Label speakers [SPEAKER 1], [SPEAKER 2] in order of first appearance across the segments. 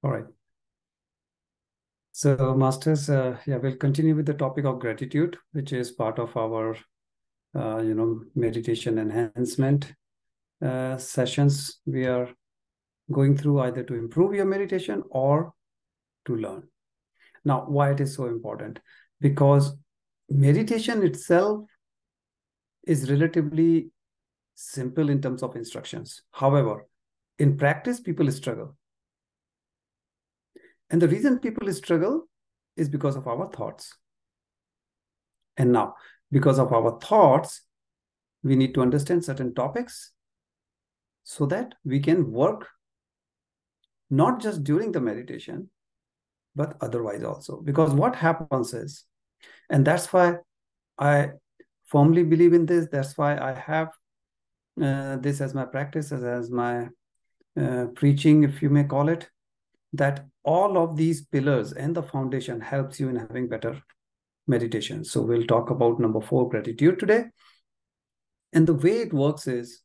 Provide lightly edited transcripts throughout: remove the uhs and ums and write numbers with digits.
[SPEAKER 1] All right. So, Masters, we'll continue with the topic of gratitude, which is part of our, meditation enhancement sessions. We are going through either to improve your meditation or to learn. Now, why it is so important? Because meditation itself is relatively simple in terms of instructions. However, in practice, people struggle. And the reason people struggle is because of our thoughts. And now, because of our thoughts, we need to understand certain topics so that we can work not just during the meditation, but otherwise also. Because what happens is, and that's why I firmly believe in this, that's why I have this as my practice, as my preaching, if you may call it, that all of these pillars and the foundation helps you in having better meditation. So we'll talk about number 4, gratitude, today. And the way it works is,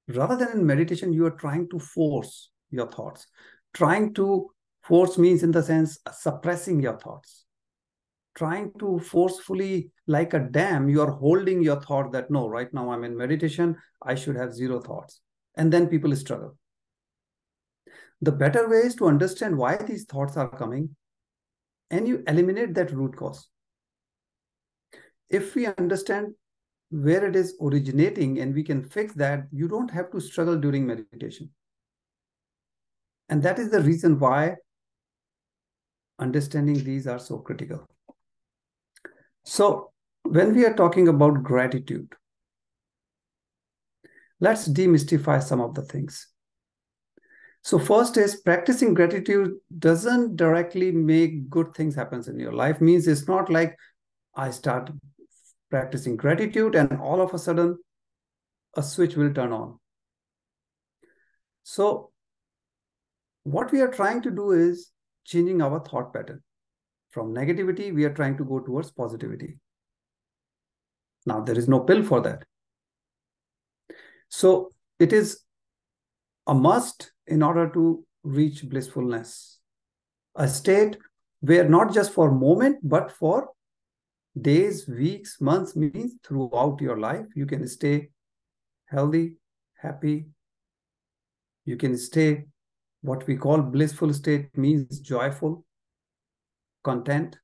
[SPEAKER 1] rather than in meditation, you are trying to force your thoughts. Trying to force means in the sense suppressing your thoughts. Trying to forcefully, like a dam, you are holding your thought that, no, right now I'm in meditation, I should have 0 thoughts. And then people struggle. The better way is to understand why these thoughts are coming and you eliminate that root cause. If we understand where it is originating and we can fix that, you don't have to struggle during meditation. And that is the reason why understanding these are so critical. So when we are talking about gratitude, let's demystify some of the things. So first is, practicing gratitude doesn't directly make good things happen in your life. Means it's not like I start practicing gratitude and all of a sudden a switch will turn on. So what we are trying to do is changing our thought pattern. From negativity, we are trying to go towards positivity. Now, there is no pill for that. So it is a must in order to reach blissfulness, a state where not just for a moment, but for days, weeks, months, means throughout your life, you can stay healthy, happy. You can stay what we call blissful state, means joyful, content.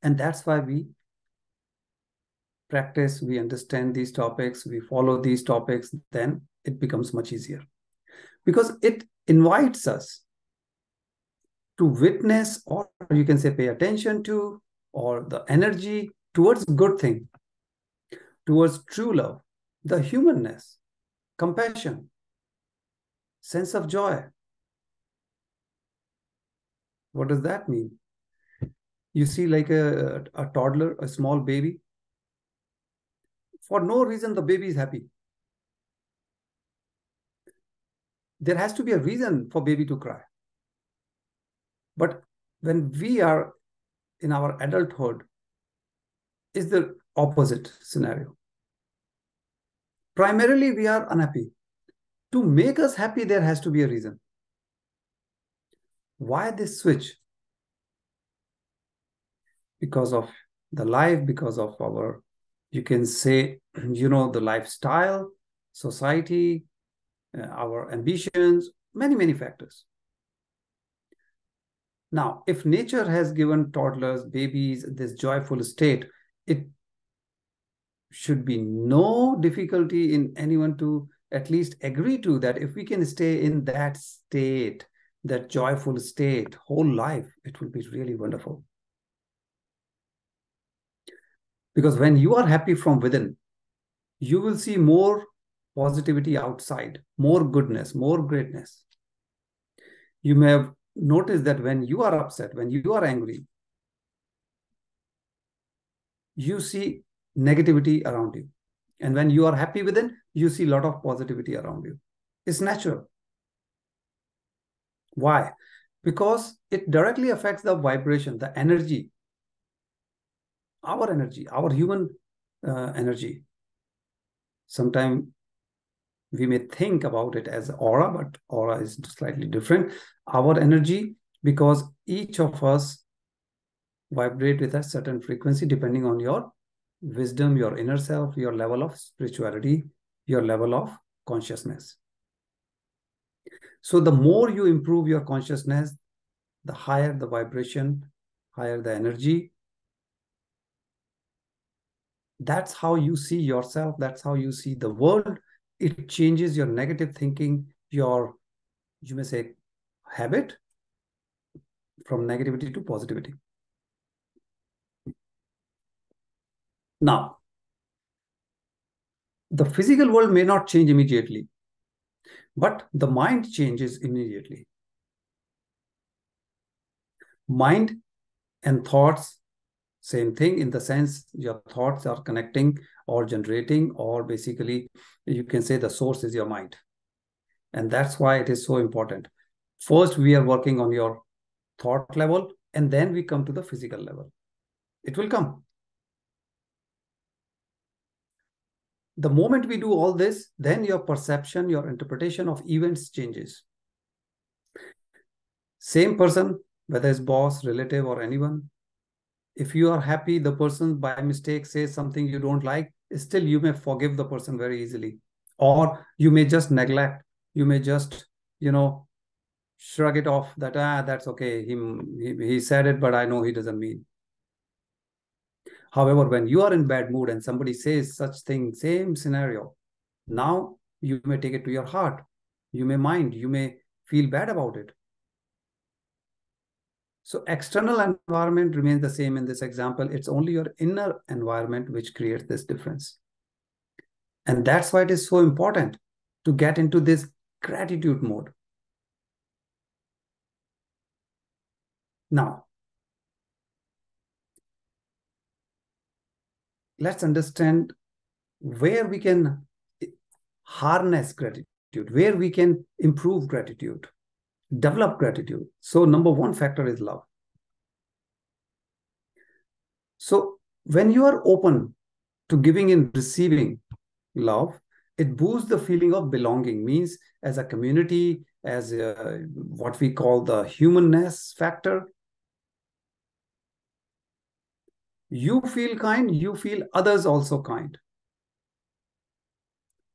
[SPEAKER 1] And that's why we practice, we understand these topics, we follow these topics, then it becomes much easier. Because it invites us to witness, or you can say pay attention to, or the energy towards good thing, towards true love, the humanness, compassion, sense of joy. What does that mean? You see like a toddler, a small baby. For no reason, the baby is happy. There has to be a reason for baby to cry. But when we are in our adulthood, is the opposite scenario. Primarily, we are unhappy. To make us happy, there has to be a reason. Why this switch? Because of the life, because of our, you can say, the lifestyle, society, our ambitions, many, many factors. Now, if nature has given toddlers, babies, this joyful state, it should be no difficulty in anyone to at least agree to that. If we can stay in that state, that joyful state, whole life, it will be really wonderful. Because when you are happy from within, you will see more positivity outside, more goodness, more greatness. You may have noticed that when you are upset, when you are angry, you see negativity around you. And when you are happy within, you see a lot of positivity around you. It's natural. Why? Because it directly affects the vibration, the energy, our human energy. Sometimes We may think about it as aura, but aura is slightly different. Our energy, because each of us vibrate with a certain frequency depending on your wisdom, your inner self, your level of spirituality, your level of consciousness. So the more you improve your consciousness, the higher the vibration, higher the energy. That's how you see yourself. That's how you see the world. It changes your negative thinking, your, you may say, habit from negativity to positivity. Now, the physical world may not change immediately, but the mind changes immediately. Mind and thoughts, same thing, in the sense your thoughts are connecting or generating, or basically you can say the source is your mind. And that's why it is so important. First, we are working on your thought level, and then we come to the physical level. It will come. The moment we do all this, then your perception, your interpretation of events changes. Same person, whether it's boss, relative, or anyone, if you are happy, the person by mistake says something you don't like, still you may forgive the person very easily. Or you may just neglect. You may just, shrug it off that, that's okay. He said it, but I know he doesn't mean. However, when you are in bad mood and somebody says such thing, same scenario, now you may take it to your heart. You may mind. You may feel bad about it. So external environment remains the same in this example. It's only your inner environment which creates this difference. And that's why it is so important to get into this gratitude mode. Now, let's understand where we can harness gratitude, where we can improve gratitude, develop gratitude. So number one factor is love. So when you are open to giving and receiving love, it boosts the feeling of belonging, means as a community, as what we call the humanness factor. You feel kind, you feel others also kind.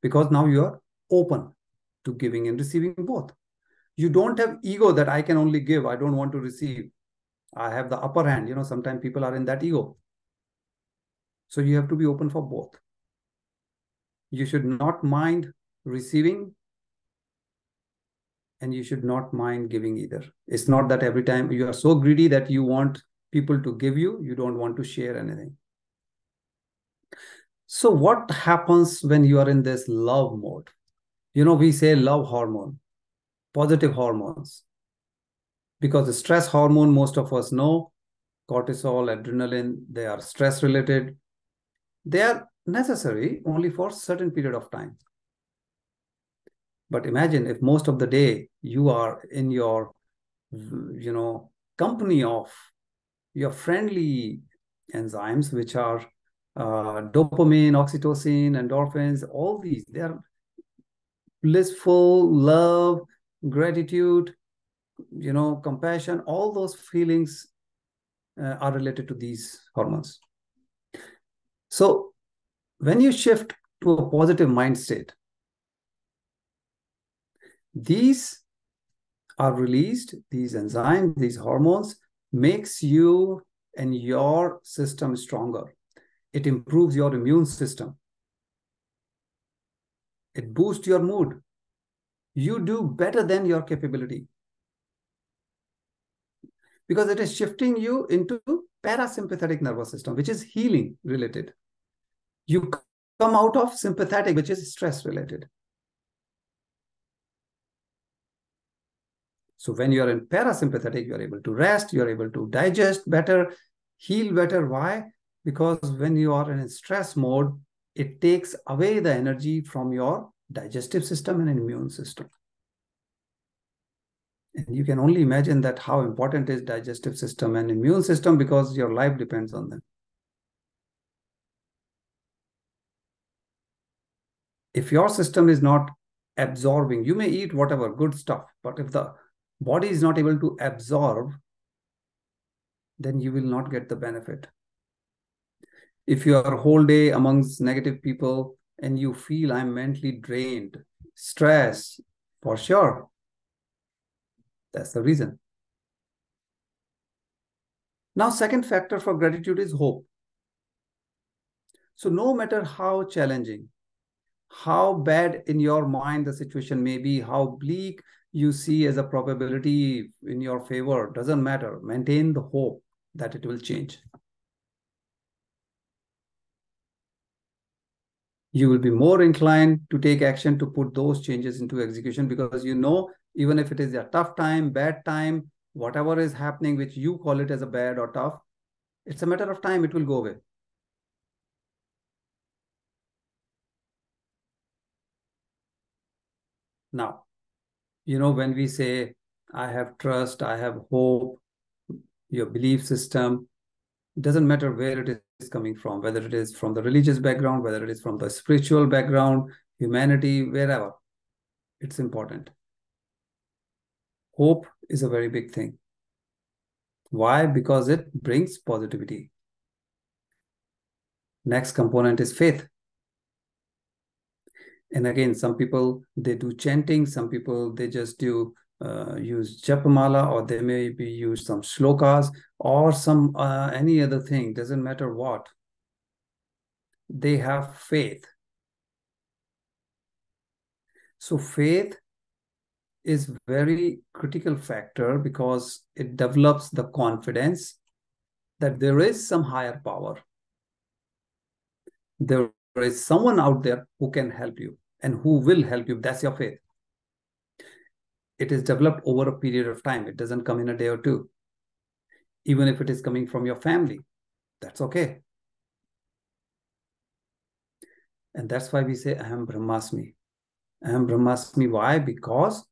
[SPEAKER 1] Because now you are open to giving and receiving both. You don't have ego that I can only give, I don't want to receive. I have the upper hand. Sometimes people are in that ego. So you have to be open for both. You should not mind receiving, and you should not mind giving either. It's not that every time you are so greedy that you want people to give you, you don't want to share anything. So what happens when you are in this love mode? We say love hormone, positive hormones. Because the stress hormone, most of us know, cortisol, adrenaline, they are stress related. They are necessary only for a certain period of time. But imagine if most of the day you are in your, company of your friendly enzymes, which are dopamine, oxytocin, endorphins, all these, they are blissful, love, gratitude, compassion, all those feelings are related to these hormones. So when you shift to a positive mind state, these are released, these enzymes, these hormones makes you and your system stronger. It improves your immune system. It boosts your mood. You do better than your capability. Because it is shifting you into parasympathetic nervous system, which is healing related. You come out of sympathetic, which is stress related. So when you are in parasympathetic, you are able to rest, you are able to digest better, heal better. Why? Because when you are in stress mode, it takes away the energy from your digestive system and immune system. And you can only imagine that how important is digestive system and immune system, because your life depends on them. If your system is not absorbing. You may eat whatever good stuff, but if the body is not able to absorb, then you will not get the benefit. If you are a whole day amongst negative people and you feel I'm mentally drained, stress, for sure, that's the reason. Now, second factor for gratitude is hope. So no matter how challenging, how bad in your mind the situation may be, how bleak you see as a probability in your favor, doesn't matter. Maintain the hope that it will change. You will be more inclined to take action to put those changes into execution, because you know, even if it is a tough time, bad time, whatever is happening, which you call it as a bad or tough, it's a matter of time, it will go away. Now, you know, when we say, I have trust, I have hope, your belief system, it doesn't matter where it is coming from, whether it is from the religious background, whether it is from the spiritual background, humanity, wherever, it's important. Hope is a very big thing. Why? Because it brings positivity. Next component is faith. And again, some people, they do chanting, some people, they just do use japamala, or they maybe use some shlokas or some any other thing, doesn't matter what. They have faith. So faith is very critical factor, because it develops the confidence that there is some higher power. There is someone out there who can help you and who will help you. That's your faith. It is developed over a period of time. It doesn't come in a day or two. Even if it is coming from your family, that's okay. And that's why we say, Aham Brahmasmi. Aham Brahmasmi. Why? Because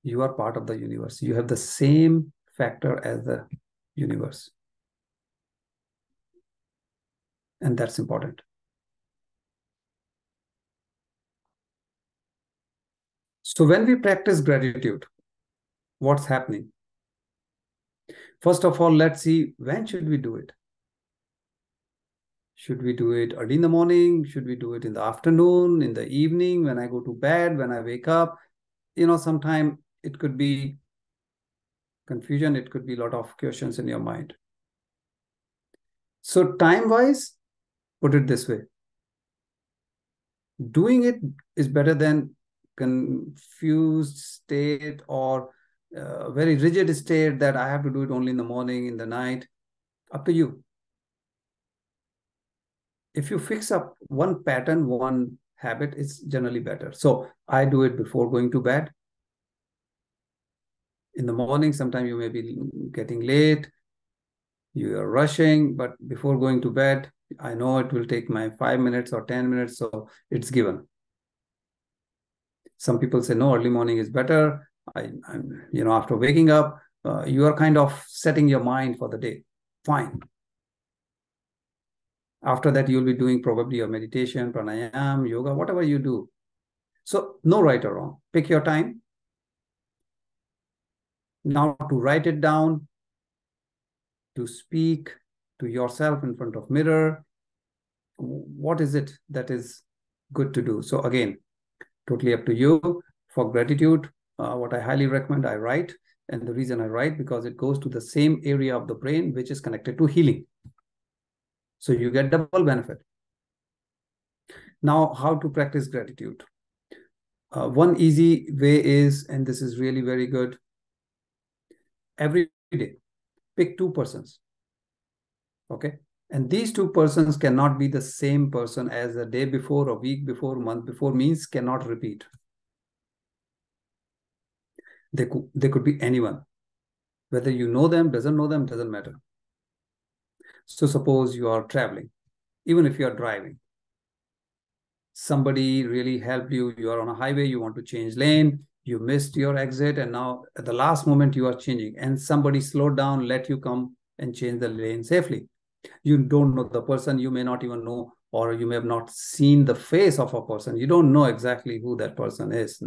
[SPEAKER 1] you are part of the universe. You have the same factor as the universe. And that's important. So when we practice gratitude, what's happening? First of all, let's see, when should we do it? Should we do it early in the morning? Should we do it in the afternoon, in the evening, when I go to bed, when I wake up? You know, sometimes it could be confusion. It could be a lot of questions in your mind. So time-wise, put it this way. Doing it is better than confused state or very rigid state that I have to do it only in the morning, in the night. Up to you. If you fix up one pattern, one habit, it's generally better. So I do it before going to bed. In the morning, sometimes you may be getting late, you are rushing, but before going to bed, I know it will take my 5 minutes or 10 minutes, so it's given. Some people say, no, early morning is better. After waking up, you are kind of setting your mind for the day. Fine. After that, you'll be doing probably your meditation, pranayam, yoga, whatever you do. So no right or wrong. Pick your time. Now to write it down, to speak to yourself in front of mirror. What is it that is good to do? So again, totally up to you. For gratitude, what I highly recommend, I write. And the reason I write, because it goes to the same area of the brain which is connected to healing. So you get double benefit. Now, how to practice gratitude? One easy way is, and this is really very good, every day, pick 2 persons. Okay? And these 2 persons cannot be the same person as the day before, a week before, month before, means cannot repeat. They could be anyone. Whether you know them, doesn't know them, doesn't matter. So suppose you are traveling, even if you are driving. Somebody really helped you. You are on a highway, you want to change lane, you missed your exit, and now at the last moment you are changing, and somebody slowed down, let you come and change the lane safely. You don't know the person, you may not even know or you may have not seen the face of a person. You don't know exactly who that person is.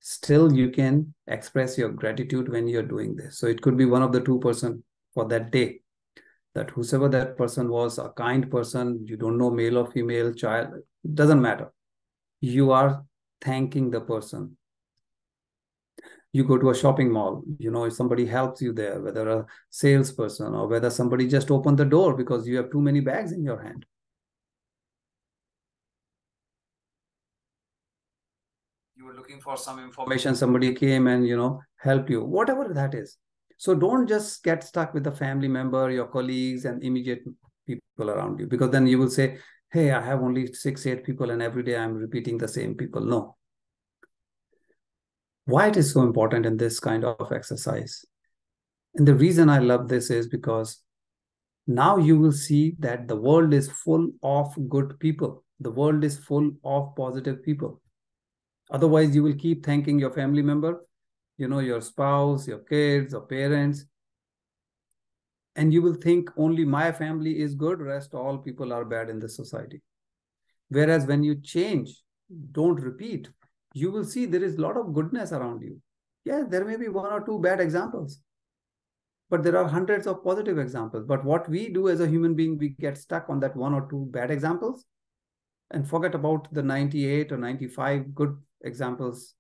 [SPEAKER 1] Still, you can express your gratitude when you're doing this. So it could be one of the two person for that day, that whosoever that person was, a kind person, you don't know male or female, child, doesn't matter. You are thanking the person. You go to a shopping mall, if somebody helps you there, whether a salesperson or whether somebody just opened the door because you have too many bags in your hand. You were looking for some information, somebody came and, helped you, whatever that is. So don't just get stuck with the family member, your colleagues, and immediate people around you, because then you will say, hey, I have only 6, 8 people and every day I'm repeating the same people. No. Why it is so important in this kind of exercise? And the reason I love this is because now you will see that the world is full of good people. The world is full of positive people. Otherwise, you will keep thanking your family member, your spouse, your kids, or parents. And you will think only my family is good, rest all people are bad in this society. Whereas when you change, don't repeat, you will see there is a lot of goodness around you. Yeah, there may be one or two bad examples, but there are hundreds of positive examples. But what we do as a human being, we get stuck on that one or two bad examples and forget about the 98 or 95 good examples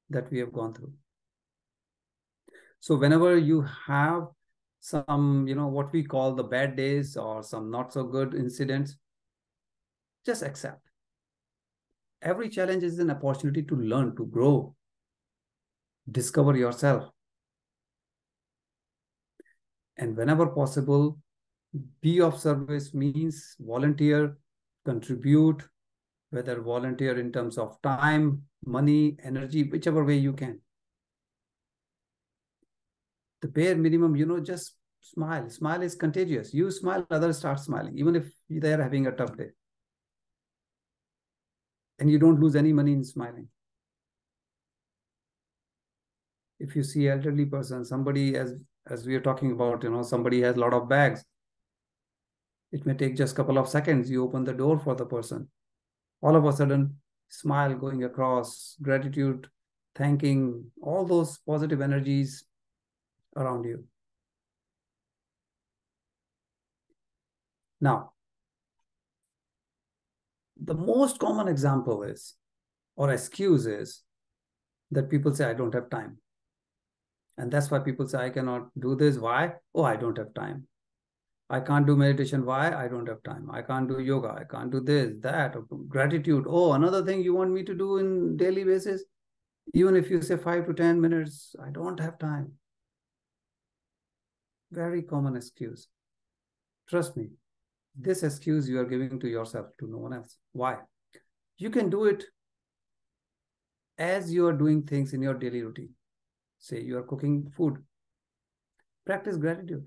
[SPEAKER 1] that we have gone through. So whenever you have some, what we call the bad days or some not so good incidents, just accept. Every challenge is an opportunity to learn, to grow, discover yourself. And whenever possible, be of service means volunteer, contribute, whether volunteer in terms of time, money, energy, whichever way you can. The bare minimum, just smile. Smile is contagious. You smile, others start smiling, even if they're having a tough day. And you don't lose any money in smiling. If you see elderly person, somebody, as we are talking about, somebody has a lot of bags, it may take just a couple of seconds. You open the door for the person. All of a sudden, smile going across, gratitude, thanking, all those positive energies around you. Now, the most common example is, or excuse is, that people say, I don't have time. And that's why people say, I cannot do this. Why? Oh, I don't have time. I can't do meditation. Why? I don't have time. I can't do yoga. I can't do this, that. Gratitude. Oh, another thing you want me to do in daily basis? Even if you say 5 to 10 minutes, I don't have time. Very common excuse. Trust me, this excuse you are giving to yourself, to no one else. Why? You can do it as you are doing things in your daily routine. Say you are cooking food. Practice gratitude.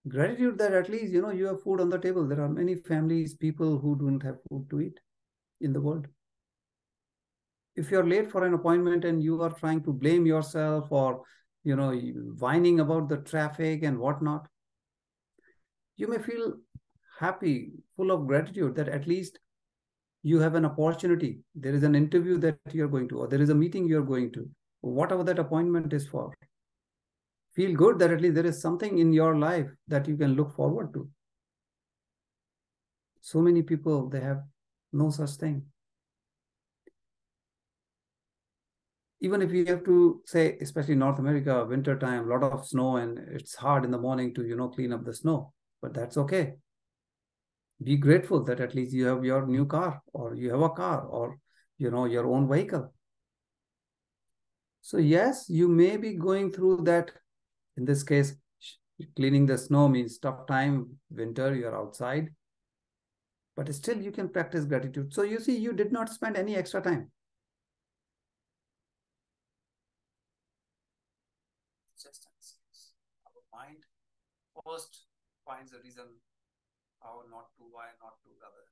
[SPEAKER 1] Gratitude that at least, you have food on the table. There are many families, people who don't have food to eat in the world. If you're late for an appointment and you are trying to blame yourself or, whining about the traffic and whatnot, you may feel happy, full of gratitude that at least you have an opportunity. There is an interview that you're going to, or there is a meeting you're going to, whatever that appointment is for. Feel good that at least there is something in your life that you can look forward to. So many people, they have no such thing. Even if you have to say, especially North America, winter time, a lot of snow, and it's hard in the morning to, clean up the snow, but that's okay. Be grateful that at least you have your new car, or you have a car, or, your own vehicle. So yes, you may be going through that. In this case, cleaning the snow means tough time, winter, you're outside, but still you can practice gratitude. So you see, you did not spend any extra time. Just an excuse. Our mind first finds a reason how not to, why not to, other.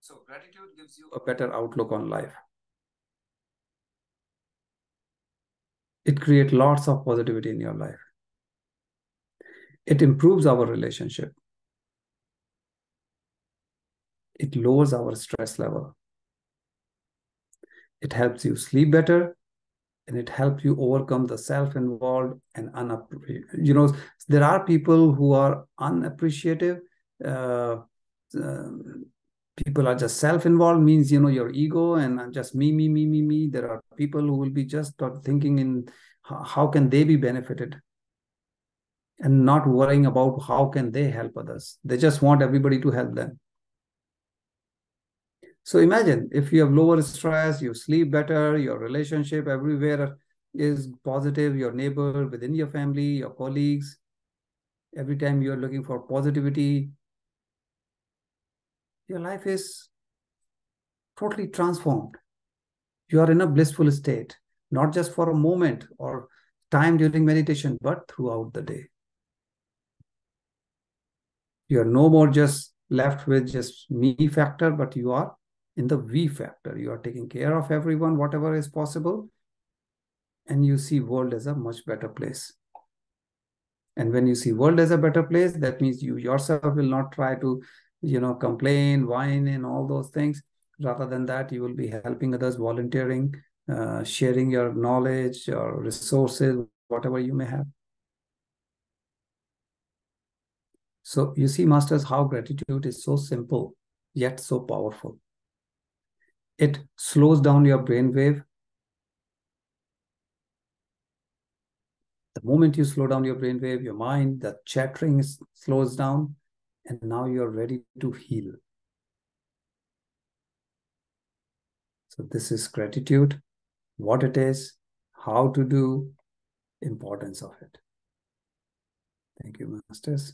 [SPEAKER 1] So gratitude gives you a better outlook on life. It creates lots of positivity in your life. It improves our relationship. It lowers our stress level. It helps you sleep better, and it helps you overcome the self-involved and there are people who are unappreciative. uh, uh, People are just self-involved, means your ego and just me. There are people who will be just thinking in how can they be benefited, and not worrying about how can they help others. They just want everybody to help them. So imagine if you have lower stress, you sleep better, your relationship everywhere is positive, your neighbor, within your family, your colleagues, every time you're looking for positivity, your life is totally transformed. You are in a blissful state, not just for a moment or time during meditation, but throughout the day. You are no more just left with just me factor, but you are in the we factor. You are taking care of everyone, whatever is possible, and you see world as a much better place. And when you see world as a better place, that means you yourself will not try to complain, whine, and all those things. Rather than that, you will be helping others, volunteering, sharing your knowledge or resources, whatever you may have. So you see, masters, how gratitude is so simple yet so powerful. It slows down your brainwave. The moment you slow down your brainwave, your mind, the chattering slows down, and now you're ready to heal. So this is gratitude, what it is, how to do, importance of it. Thank you, masters.